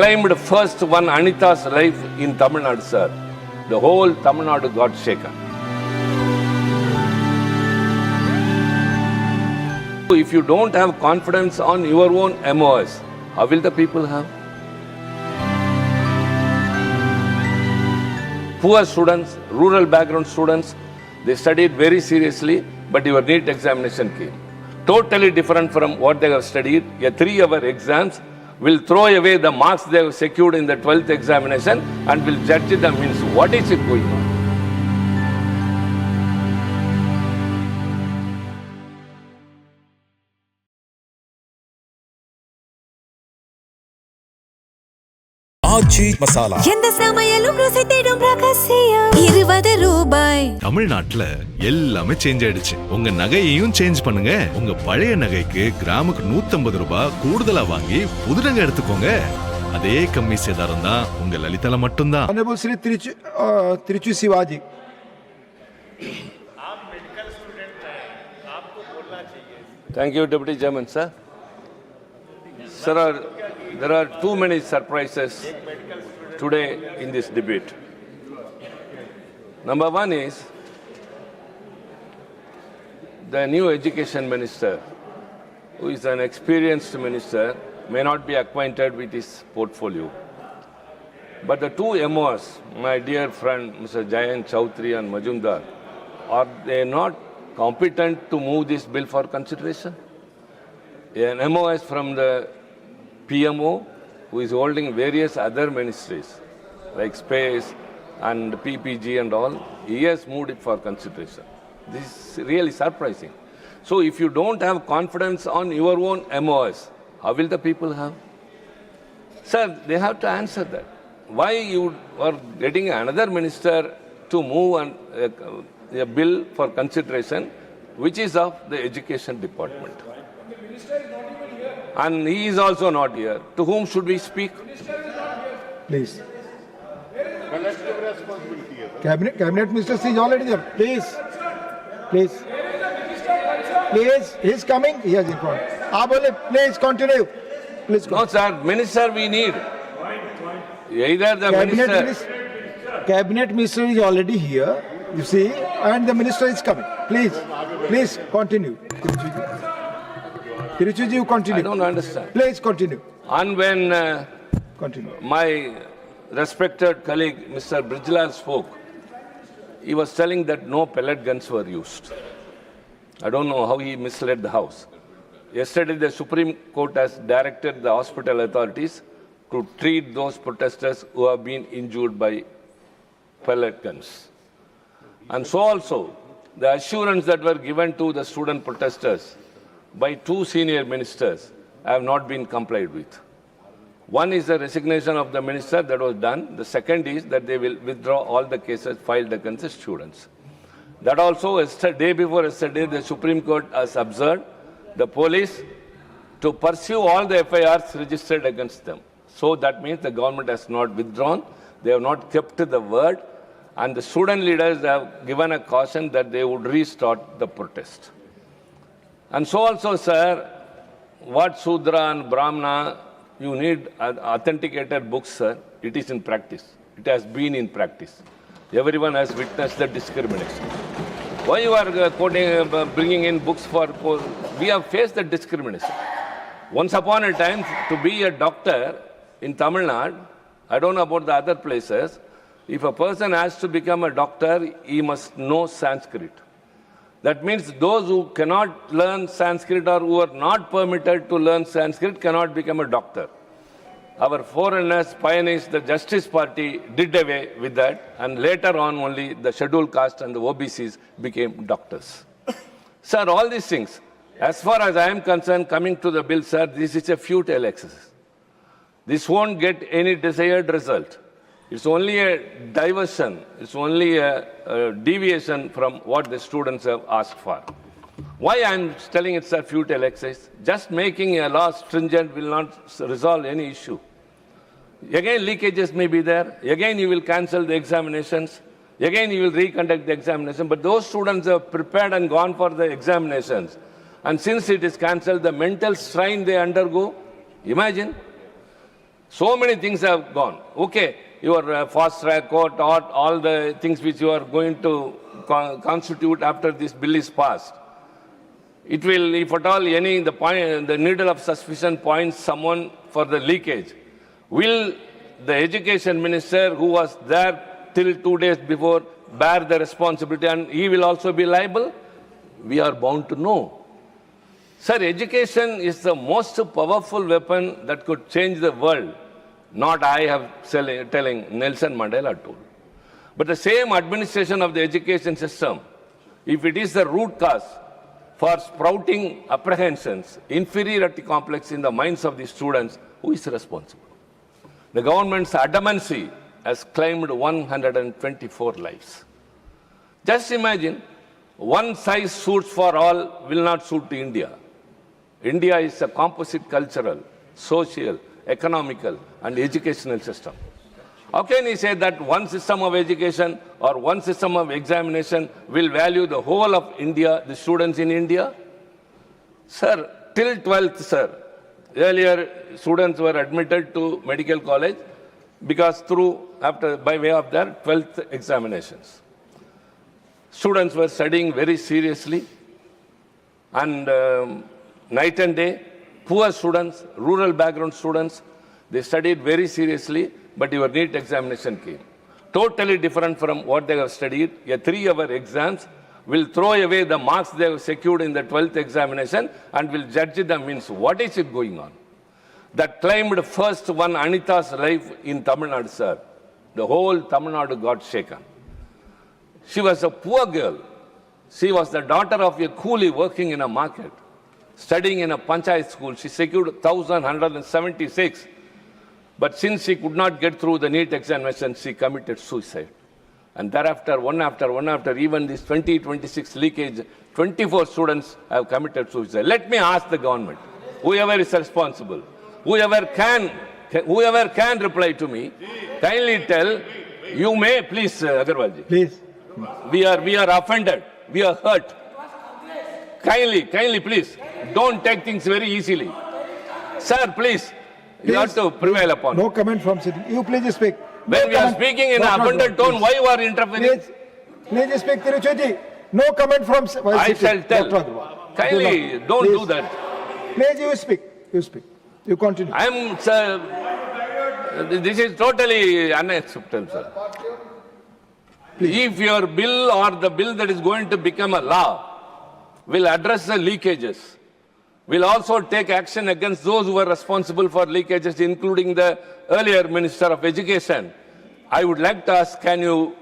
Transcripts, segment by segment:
Claimed first one Anita's life in Tamil Nadu, sir. The whole Tamil Nadu got shaken. If you don't have confidence on your own MOS, how will the people have? Poor students, rural background students, they studied very seriously, but your NEET examination came. Totally different from what they have studied. A 3-hour exams will throw away the marks they have secured in the 12th examination and will judge them. Means what is it going on? ஆச்சி மசாலா எந்த சமையலும் ருசி தேடும் ரகசியம் 20 ரூபாய். தமிழ்நாட்டுல எல்லாமே change ஆயிடுச்சு. உங்க நகையையும் சேஞ்ச் பண்ணுங்க. உங்க பழைய நகைக்கு கிராமுக்கு 150 ரூபாய் கூடுதலா வாங்கி புது நகை எடுத்துக்கோங்க. அதே கம்மி சேதாரம் தான் உங்க லலிதால மட்டும்தான். Honorable Sri Trichy Siva ji. आप मेडिकल स्टूडेंट हैं, आपको बोलना चाहिए. Thank you, Deputy Chairman, sir. Sir, there are too many surprises today in this debate. Number one is the new education minister, who is an experienced minister, may not be acquainted with his portfolio. But the two MOs, my dear friend Mr. Jayant Chowdhury and Majumdar, are they not competent to move this bill for consideration? An MOS from the PMO, who is holding various other ministries like space and PPG and all, he has moved it for consideration. This is really surprising. So if you don't have confidence on your own MOS, how will the people have? Sir, they have to answer that. Why you are getting another minister to move a bill for consideration, which is of the education department? And he is also not here. To whom should we speak? Please. Cabinet Minister is already there. Please. Please. Please. He is coming. He has informed. Please continue. Please continue. No, sir. Minister we need. Either the Cabinet Minister is already here, you see, and the Minister is coming. Please. Please continue. Trichy, you continue. I don't understand. Please continue. And when Continue. my respected colleague Mr. Brijlal spoke, he was telling that no pellet guns were used. I don't know how he misled the House. Yesterday, the Supreme Court has directed the hospital authorities to treat those protesters who have been injured by pellet guns. And so also, the assurance that were given to the student protesters by two senior ministers have not been complied with. One is the resignation of the minister that was done. The second is that they will withdraw all the cases filed against the students. That also, day before yesterday, the Supreme Court has observed the police to pursue all the FIRs registered against them. So that means the government has not withdrawn. They have not kept the word. And the student leaders have given a caution that they would restart the protest. And so also, sir, what Sudra and Brahmana, you need authenticated books, sir. It is in practice. It has been in practice. Everyone has witnessed the discrimination. Why you are bringing in books for... We have faced the discrimination. Once upon a time, to be a doctor in Tamil Nadu, I don't know about the other places, if a person has to become a doctor, he must know Sanskrit. That means those who cannot learn Sanskrit or who are not permitted to learn Sanskrit cannot become a doctor. Our foreigners, pioneers, the Justice Party did away with that, and later on only the scheduled caste and the OBCs became doctors. Sir, all these things, as far as I am concerned, coming to the bill, sir, this is a futile exercise. This won't get any desired result. It's only a diversion. It's only a deviation from what the students have asked for. Why I'm telling it's a futile exercise? Just making a law stringent will not resolve any issue. Again, leakages may be there. Again, you will cancel the examinations. Again, you will reconduct the examination. But those students have prepared and gone for the examinations. And since it is cancelled, the mental strain they undergo, imagine. So many things have gone. Okay, your fast track court, all the things which you are going to constitute after this bill is passed. It will, if at all, the needle of suspicion points someone for the leakage. Will the education minister who was there till 2 days before bear the responsibility and he will also be liable? We are bound to know. Sir, education is the most powerful weapon that could change the world. Not I have telling, Nelson Mandela told. But the same administration of the education system, if it is the root cause for sprouting apprehensions, inferiority complex in the minds of the students, who is responsible? The government's adamancy has claimed 124 lives. Just imagine, one size suits for all will not suit to India. India is a composite cultural, social, economical, and educational system. How can he say that one system of education or one system of examination will value the whole of India, the students in India? Sir, till 12th, sir, earlier students were admitted to medical college because by way of their 12th examinations. Students were studying very seriously and night and day. Poor students, rural background students, they studied very seriously, but your NEET examination came. Totally different from what they have studied. A 3-hour exams will throw away the marks they have secured in the 12th examination and will judge them. Means what is it going on? That claimed first one Anita's life in Tamil Nadu, sir. The whole Tamil Nadu got shaken. She was a poor girl. She was the daughter of a coolie working in a market. Studying in a panchayat school, she secured 1,176. But since she could not get through the NEET examination, she committed suicide. And thereafter, one after, even this 2026 leakage, 24 students have committed suicide. Let me ask the government, whoever is responsible, whoever can reply to me, kindly tell, you may, please, Agarwalji. Please. We are offended. We are hurt. Kindly, please, don't take things very easily. Sir, please, you have to prevail upon. No comment from sitting. You please speak. When we are speaking in an offended tone, why you are interfering? Please speak, Tiruchiji. No comment from I shall tell. Kindly, don't do that. Please, you speak. You continue. This is totally unacceptable, sir. If your bill or the bill that is going to become a law will address the leakages, will also take action against those who are responsible for leakages, including the earlier Minister of Education, I would like to ask, can you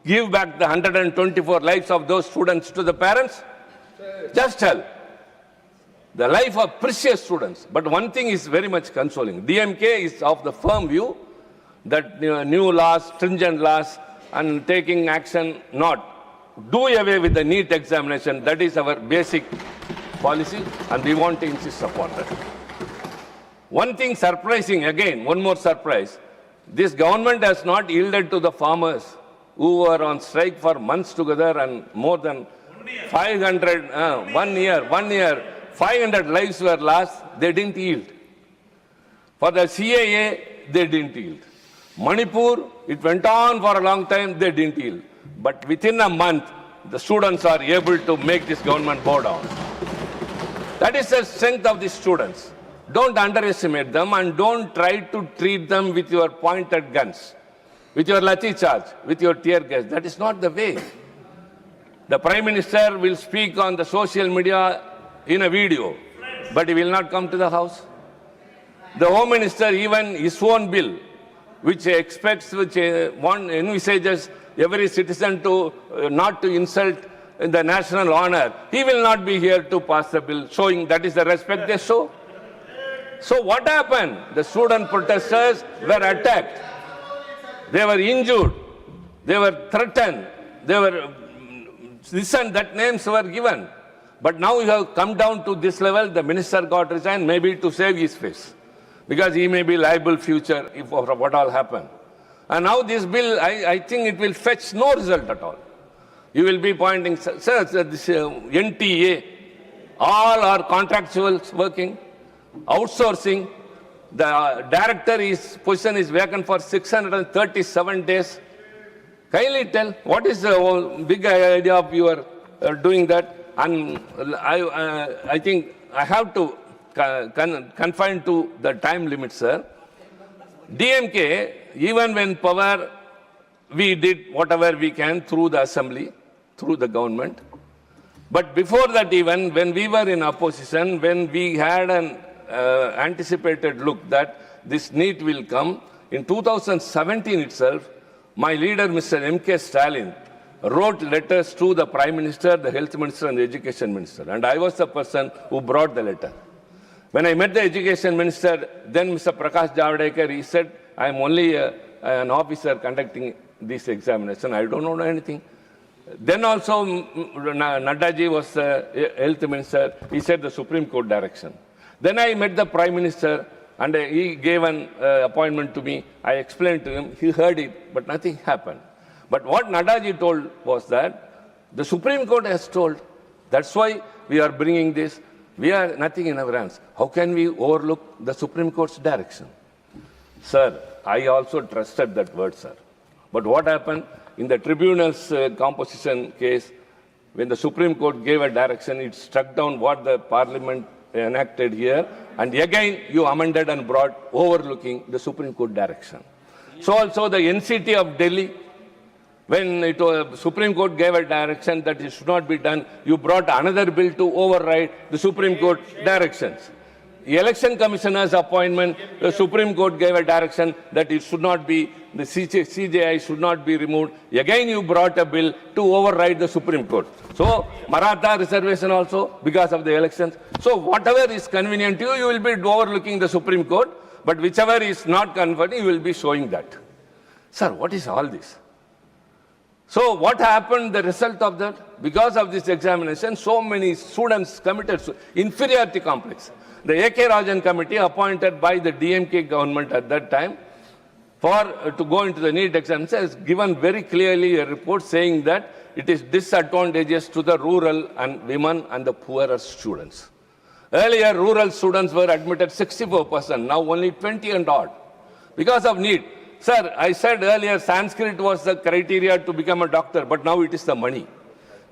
give back the 124 lives of those students to the parents? Just tell. The life of precious students. But one thing is very much consoling. DMK is of the firm view that new laws, stringent laws, and taking action not. Do away with the NEET examination. That is our basic policy, and we want to insist upon that. One thing surprising, again, one more surprise. This government has not yielded to the farmers who were on strike for months together and more than 500, 1 year, 500 lives were lost. They didn't yield. For the CAA, they didn't yield. Manipur, it went on for a long time, they didn't yield. But within a month, the students are able to make this government bow down. That is the strength of the students. Don't underestimate them and don't try to treat them with your pointed guns, with your lathi charge, with your tear gas. That is not the way. The Prime Minister will speak on the social media in a video, but he will not come to the house. The Home Minister, even his own bill, which envisages every citizen to not to insult the national honor, he will not be here to pass the bill, showing that is the respect they show. So what happened? The student protesters were attacked. They were injured. They were threatened. They were this and that names were given. But now you have come down to this level. The minister got resigned, maybe to save his face, because he may be liable future if what all happened. And now this bill, I think it will fetch no result at all. You will be pointing, sir, this NTA, all are contractuals working, outsourcing. The director, his position is vacant for 637 days. Kindly tell, what is the whole big idea of your doing that? And I think I have to confine to the time limit, sir. DMK, even when power, we did whatever we can through the assembly, through the government. But before that, even when we were in opposition, when we had an anticipated look that this NEET will come, in 2017 itself, my leader, Mr. M.K. Stalin, wrote letters to the Prime Minister, the Health Minister, and the Education Minister. And I was the person who brought the letter. When I met the Education Minister, then Mr. Prakash Javadekar, he said, I am only an officer conducting this examination. I don't know anything. Then also, Naddaji was the Health Minister. He said the Supreme Court direction. Then I met the Prime Minister, and he gave an appointment to me. I explained to him. He heard it, but nothing happened. But what Naddaji told was that the Supreme Court has told. That's why we are bringing this. We are nothing in our hands. How can we overlook the Supreme Court's direction? Sir, I also trusted that word, sir. But what happened? In the tribunal's composition case, when the Supreme Court gave a direction, it struck down what the Parliament enacted here, and again you amended and brought overlooking the Supreme Court direction. So also the NCT of Delhi, when Supreme Court gave a direction that it should not be done, you brought another bill to override the Supreme Court directions. The Election Commissioner's appointment, the Supreme Court gave a direction that it should not be, the CJI should not be removed. Again, you brought a bill to override the Supreme Court. So, Maratha reservation also, because of the elections. So, whatever is convenient to you, you will be overlooking the Supreme Court, but whichever is not convenient, you will be showing that. Sir, what is all this? So, what happened, the result of that? Because of this examination, so many students committed inferiority complex. The A.K. Rajan committee appointed by the DMK government at that time to go into the NEET examination has given very clearly a report saying that it is disadvantageous to the rural and women and the poorer students. Earlier, rural students were admitted 64%, now only 20 and odd. Because of NEET. Sir, I said earlier Sanskrit was the criteria to become a doctor, but now it is the money.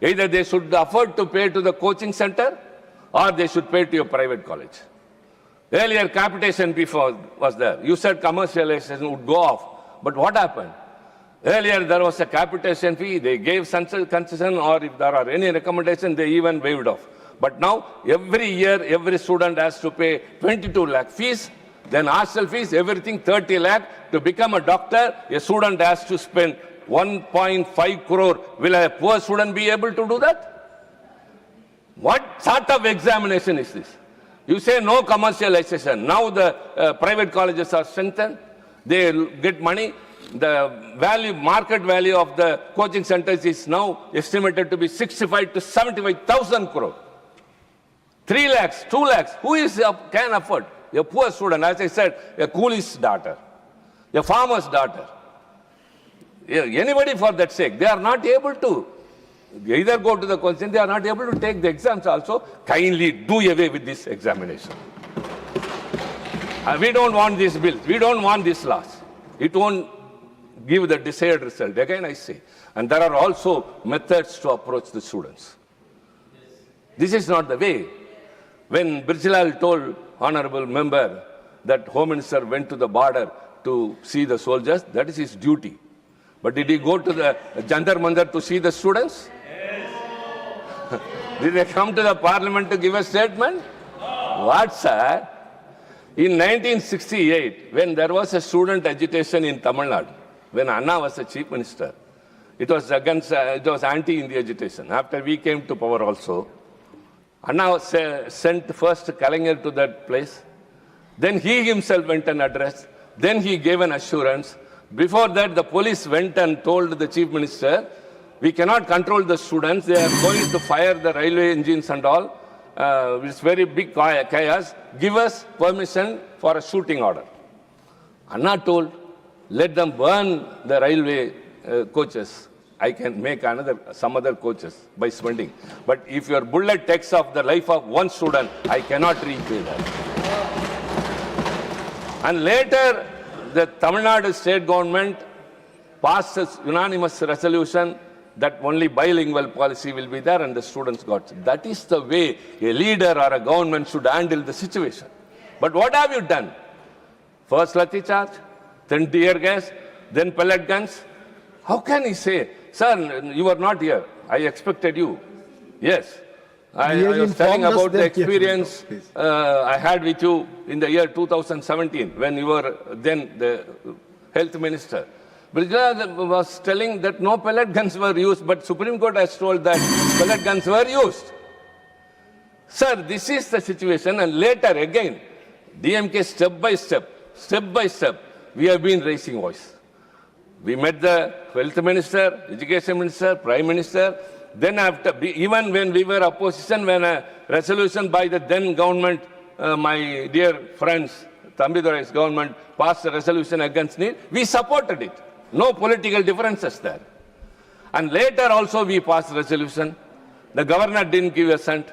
Either they should afford to pay to the coaching center, or they should pay to your private college. Earlier, capitation before was there. You said commercialization would go off. But what happened? Earlier, there was a capitation fee. They gave concession, or if there are any recommendations, they even waived off. But now, every year, every student has to pay 22 lakh fees, then hostel fees, everything 30 lakh. To become a doctor, a student has to spend 1.5 crore. Will a poor student be able to do that? What sort of examination is this? You say no commercialization. Now the private colleges are strengthened. They get money. The value, market value of the coaching centers is now estimated to be 65 to 75,000 crore. 3 lakhs, 2 lakhs. Who can afford? A poor student, as I said, a coolie's daughter, a farmer's daughter. Anybody for that sake. They are not able to either go to the question, they are not able to take the exams also. Kindly do away with this examination. We don't want these bills. We don't want these laws. It won't give the desired result. Again, I say. And there are also methods to approach the students. This is not the way. When Brijlal told honorable member that Home Minister went to the border to see the soldiers, that is his duty. But did he go to the Jantar Mandar to see the students? Did they come to the parliament to give a statement? What, sir? In 1968, when there was a student agitation in Tamil Nadu, when Anna was the chief minister, it was anti-India agitation. After we came to power also, Anna sent first Kalaignar to that place. Then he himself went and addressed. Then he gave an assurance. Before that, the police went and told the chief minister, we cannot control the students. They are going to fire the railway engines and all. It's very big chaos. Give us permission for a shooting order. Anna told, let them burn the railway coaches. I can make some other coaches by spending. But if your bullet takes off the life of one student, I cannot repay that. And later, the Tamil Nadu state government passed a unanimous resolution that only bilingual policy will be there and the students got. That is the way a leader or a government should handle the situation. But what have you done? First lathi charge, then tear gas, then pellet guns. How can he say, sir, you were not here. I expected you. Yes. I was telling about the experience I had with you in the year 2017 when you were then the health minister. Brijlal was telling that no pellet guns were used, but Supreme Court has told that pellet guns were used. Sir, this is the situation, and later again, DMK step by step, we have been raising voice. We met the health minister, education minister, prime minister. Then after, even when we were opposition, when a resolution by the then government, my dear friends, Thambidurai's government passed a resolution against it, we supported it. No political differences there. And later also we passed resolution. The governor didn't give assent.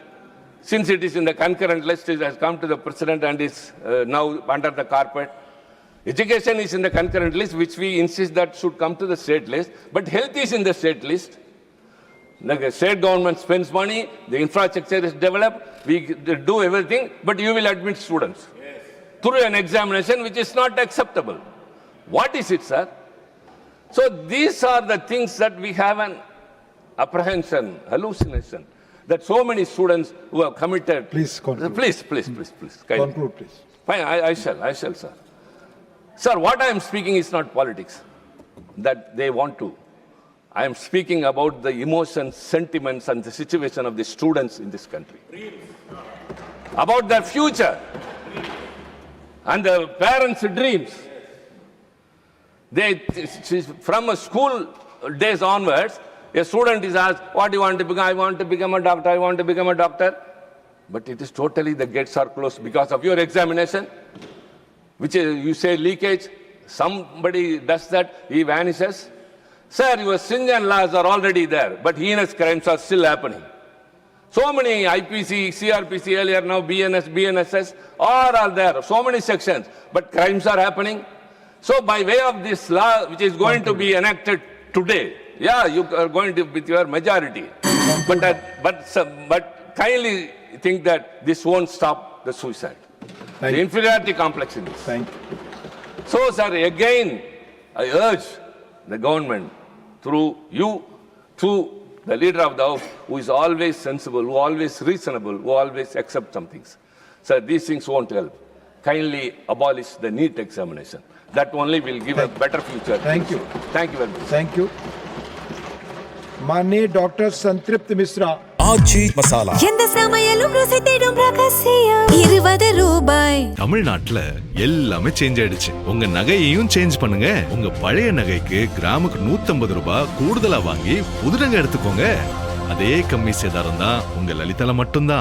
Since it is in the concurrent list, it has come to the president and is now under the carpet. Education is in the concurrent list, which we insist that should come to the state list. But health is in the state list. The state government spends money, the infrastructure is developed, we do everything, but you will admit students through an examination which is not acceptable. What is it, sir? So these are the things that we have an apprehension, hallucination, that so many students who have committed. Please conclude. Please. Conclude, please. Fine, I shall, sir. Sir, what I am speaking is not politics, that they want to. I am speaking about the emotions, sentiments, and the situation of the students in this country. About their future and the parents' dreams. From a school days onwards, a student is asked, what do you want to become? I want to become a doctor, I want to become a doctor. But it is totally, the gates are closed because of your examination, which is, you say leakage. Somebody does that, he vanishes. Sir, your stringent laws are already there, but heinous crimes are still happening. So many IPC, CRPC earlier, now BNS, BNSS, all are there. So many sections, but crimes are happening. So by way of this law, which is going to be enacted today, yeah, you are going to with your majority. But kindly think that this won't stop the suicide. Thank the you. inferiority complex in this. Thank you. So, sir, again, I urge the government, through you, through the leader of the house, who is always sensible, who always reasonable, who always accepts some things. Sir, these things won't help. Kindly abolish the NEET examination. That only will give a better future. Thank you. Thank you very much. Thank you. माननीय doctor संतृप्त मिश्रा ஆச்சி மசாலா எந்த சமையலும் ருசி தேடும் ரகசியம் ₹20. தமிழ்நாட்டுல எல்லாமே change ஆயிடுச்சு. உங்க நகையையும் சேஞ்ச் பண்ணுங்க. உங்க பழைய நகைக்கு கிராமுக்கு 150 ரூபாய் கூடுதலா வாங்கி புது நகை எடுத்துக்கோங்க. அதே கம்மி சேதாரம் தான் உங்க லலிதால மட்டும்தான்.